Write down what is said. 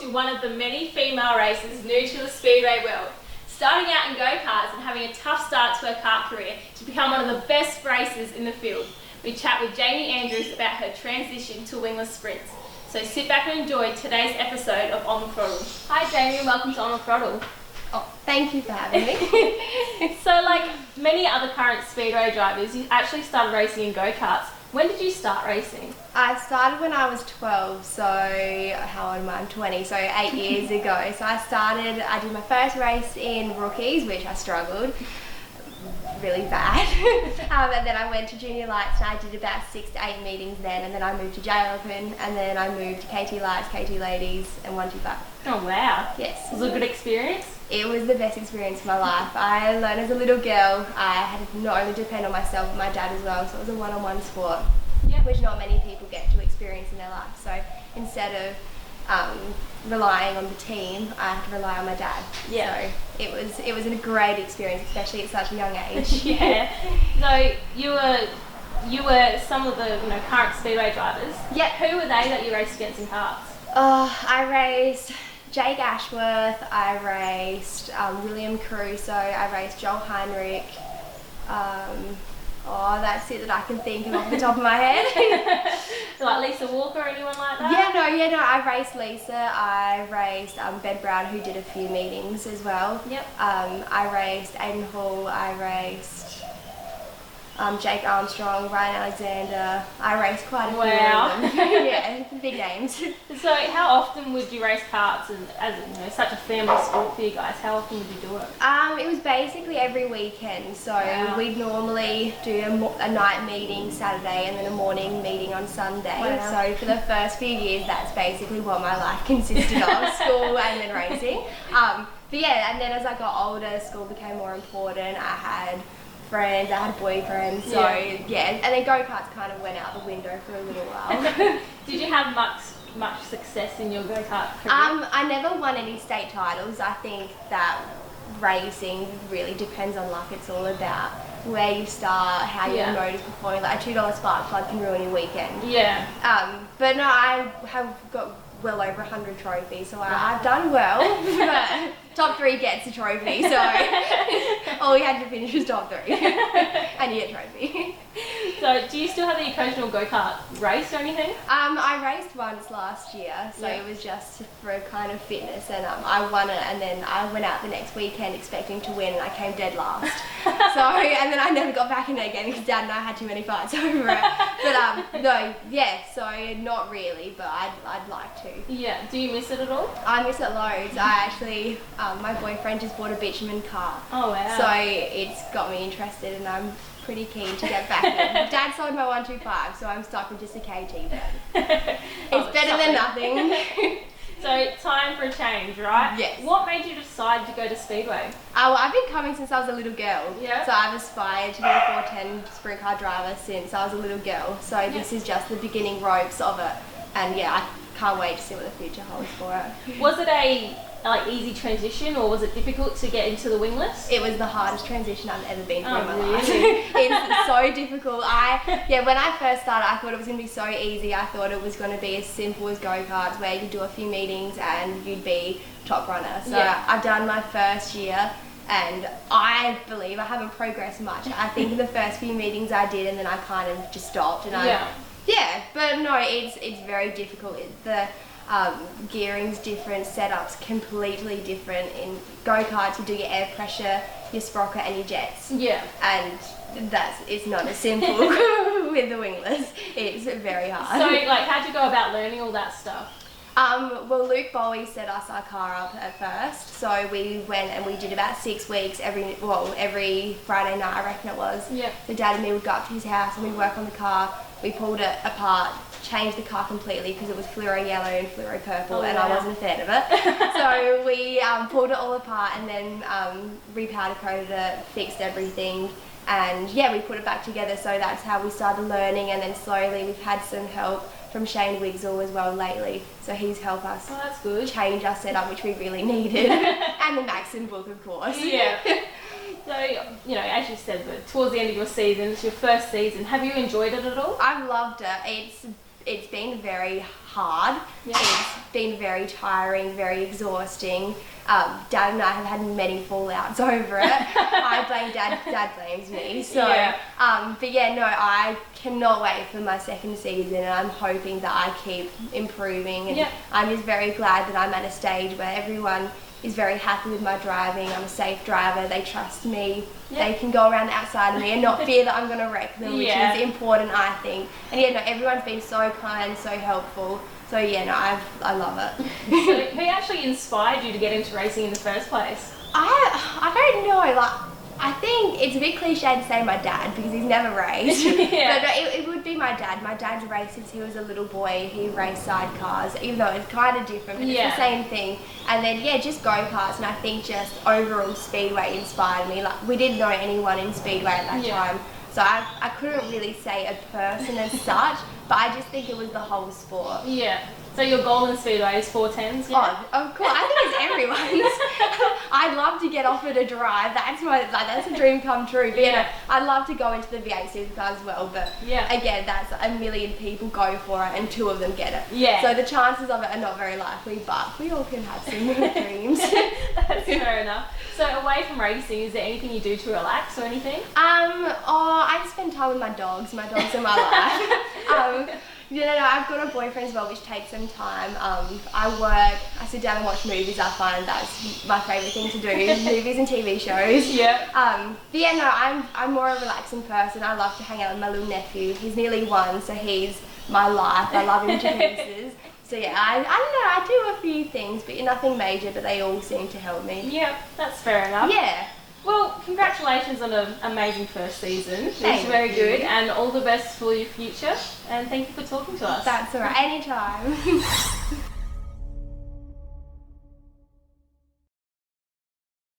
to one of the many female racers new to the speedway world. Starting out in go-karts and having a tough start to her kart career to become one of the best racers in the field. We chat with Jaime Andrews about her transition to wingless sprints. So sit back and enjoy today's episode of On the Throttle. Hi Jaime, welcome to On the Throttle. Oh, thank you for having me. So like many other current speedway drivers, you actually started racing in go-karts. When did you start racing? I started when I was 12, so how old am I? I'm 20, so 8 years ago. So I did my first race in rookies, which I struggled really bad. And then I went to junior lights and I did about 6 to 8 meetings then, and then I moved to J Open, and then I moved to KT lights, KT ladies and 125. Oh wow. Yes. Was it a good experience? It was the best experience of my life. I learned as a little girl. I had to not only depend on myself but my dad as well, so it was a one-on-one sport, which not many people get to experience in their life. So instead of relying on the team, I had to rely on my dad. Yeah. So it was a great experience, especially at such a young age. Yeah. So you were some of the current speedway drivers. Yeah. Who were they that you raced against in karts? I raced Jake Ashworth, I raced William Crusoe, I raced Joel Heinrich. That's it that I can think of off the top of my head. Like Lisa Walker or anyone like that? Yeah, I raced Lisa, I raced Ben Brown, who did a few meetings as well. Yep. I raced Aiden Hall, I raced Jake Armstrong, Ryan Alexander. I raced quite a few of them. Yeah, big names. So how often would you race karts, and as such a family sport for you guys, how often would you do it? It was basically every weekend. So we'd normally do a night meeting Saturday and then a morning meeting on Sunday. Wow. So for the first few years, that's basically what my life consisted of, school and then racing. But yeah, and then as I got older, school became more important. I had friends, I had boyfriends, so yeah, and then go-karts kind of went out the window for a little while. Did you have much success in your go-kart career? I never won any state titles. I think that racing really depends on luck. It's all about where you start, how your motor's performing. Like a $2 spark plug can ruin your weekend. Yeah. But no, I have got well over 100 trophies, so I've done well. But top 3 gets a trophy, so all you had to finish was top 3 and you get a trophy. So do you still have the occasional go-kart race or anything? I raced once last year, so it was just for kind of fitness, and I won it, and then I went out the next weekend expecting to win and I came dead last. And then I never got back in it again because Dad and I had too many fights over it. But no, yeah, so not really, but I'd like to. Yeah, do you miss it at all? I miss it loads. I actually, my boyfriend just bought a bitumen car. Oh wow. So it's got me interested and I'm pretty keen to get back in. Dad sold my 125, so I'm stuck with just a KT, but it's better than nothing. So time for a change, right? Yes. What made you decide to go to Speedway? Well, I've been coming since I was a little girl. Yeah. So I've aspired to be a 410 sprint car driver since I was a little girl. So this is just the beginning ropes of it. And yeah, I can't wait to see what the future holds for it. Was it a easy transition, or was it difficult to get into the wingless? It was the hardest transition I've ever been through in my life. Really? It's so difficult. When I first started, I thought it was going to be so easy. I thought it was going to be as simple as go-karts, where you could do a few meetings and you'd be top runner. So I've done my first year, and I believe I haven't progressed much. I think in the first few meetings I did, and then I kind of just stopped. And but no, it's very difficult. The gearing's different, setups completely different. In go-karts, you do your air pressure, your sprocket and your jets. Yeah. And it's not as simple with the wingless. It's very hard. So how'd you go about learning all that stuff? Well, Luke Bowie set us our car up at first, so we went and we did about 6 weeks every Friday night, I reckon it was. Yeah. So Dad and me would go up to his house and we'd work on the car. We pulled it apart, changed the car completely because it was fluoro yellow and fluoro purple, and I wasn't a fan of it. So we pulled it all apart and then repowder coated it, fixed everything, and we put it back together. So that's how we started learning, and then slowly we've had some help from Shane Wigsell as well lately, so he's helped us that's good. change our setup, which we really needed. And the Maxon book, of course. Yeah. So, as you said, but towards the end of your season, it's your first season. Have you enjoyed it at all? I've loved it. it's been very hard. Yeah. It's been very tiring, very exhausting. Dad and I have had many fallouts over it. I blame Dad, Dad blames me. So, but yeah, no, I cannot wait for my second season, and I'm hoping that I keep improving. And I'm just very glad that I'm at a stage where everyone is very happy with my driving. I'm a safe driver. They trust me. They can go around the outside of me and not fear that I'm going to wreck them, which is important, I think. And yeah, no, everyone's been so kind, so helpful. So yeah, no, I love it. So who actually inspired you to get into racing in the first place? I don't know, like, I think it's a bit cliche to say my dad because he's never raced. But no, it would be my dad. My dad's raced since he was a little boy. He raced sidecars, even though it's kind of different, but it's the same thing. And then just go-karts, and I think just overall speedway inspired me. Like, we didn't know anyone in speedway at that time, so I couldn't really say a person as such, but I just think it was the whole sport. So your goal in speedway is 410s? Oh, of course. I think it's everyone's. I'd love to get offered a drive. That's a dream come true. But I'd love to go into the V8 supercar as well. But again, that's a million people go for it and 2 of them get it. So the chances of it are not very likely, but we all can have some dreams. That's fair enough. So away from racing, is there anything you do to relax or anything? I just spend time with my dogs. My dogs are my life. I've got a boyfriend as well, which takes some time. I work, I sit down and watch movies. I find that's my favourite thing to do, movies and TV shows. I'm more a relaxing person. I love to hang out with my little nephew. He's nearly 1, so he's my life. I love him to pieces. So I don't know, I do a few things, but nothing major, but they all seem to help me. Yeah, that's fair enough. Well, congratulations on an amazing first season. It's very good, and all the best for your future. And thank you for talking to us. That's all right, anytime.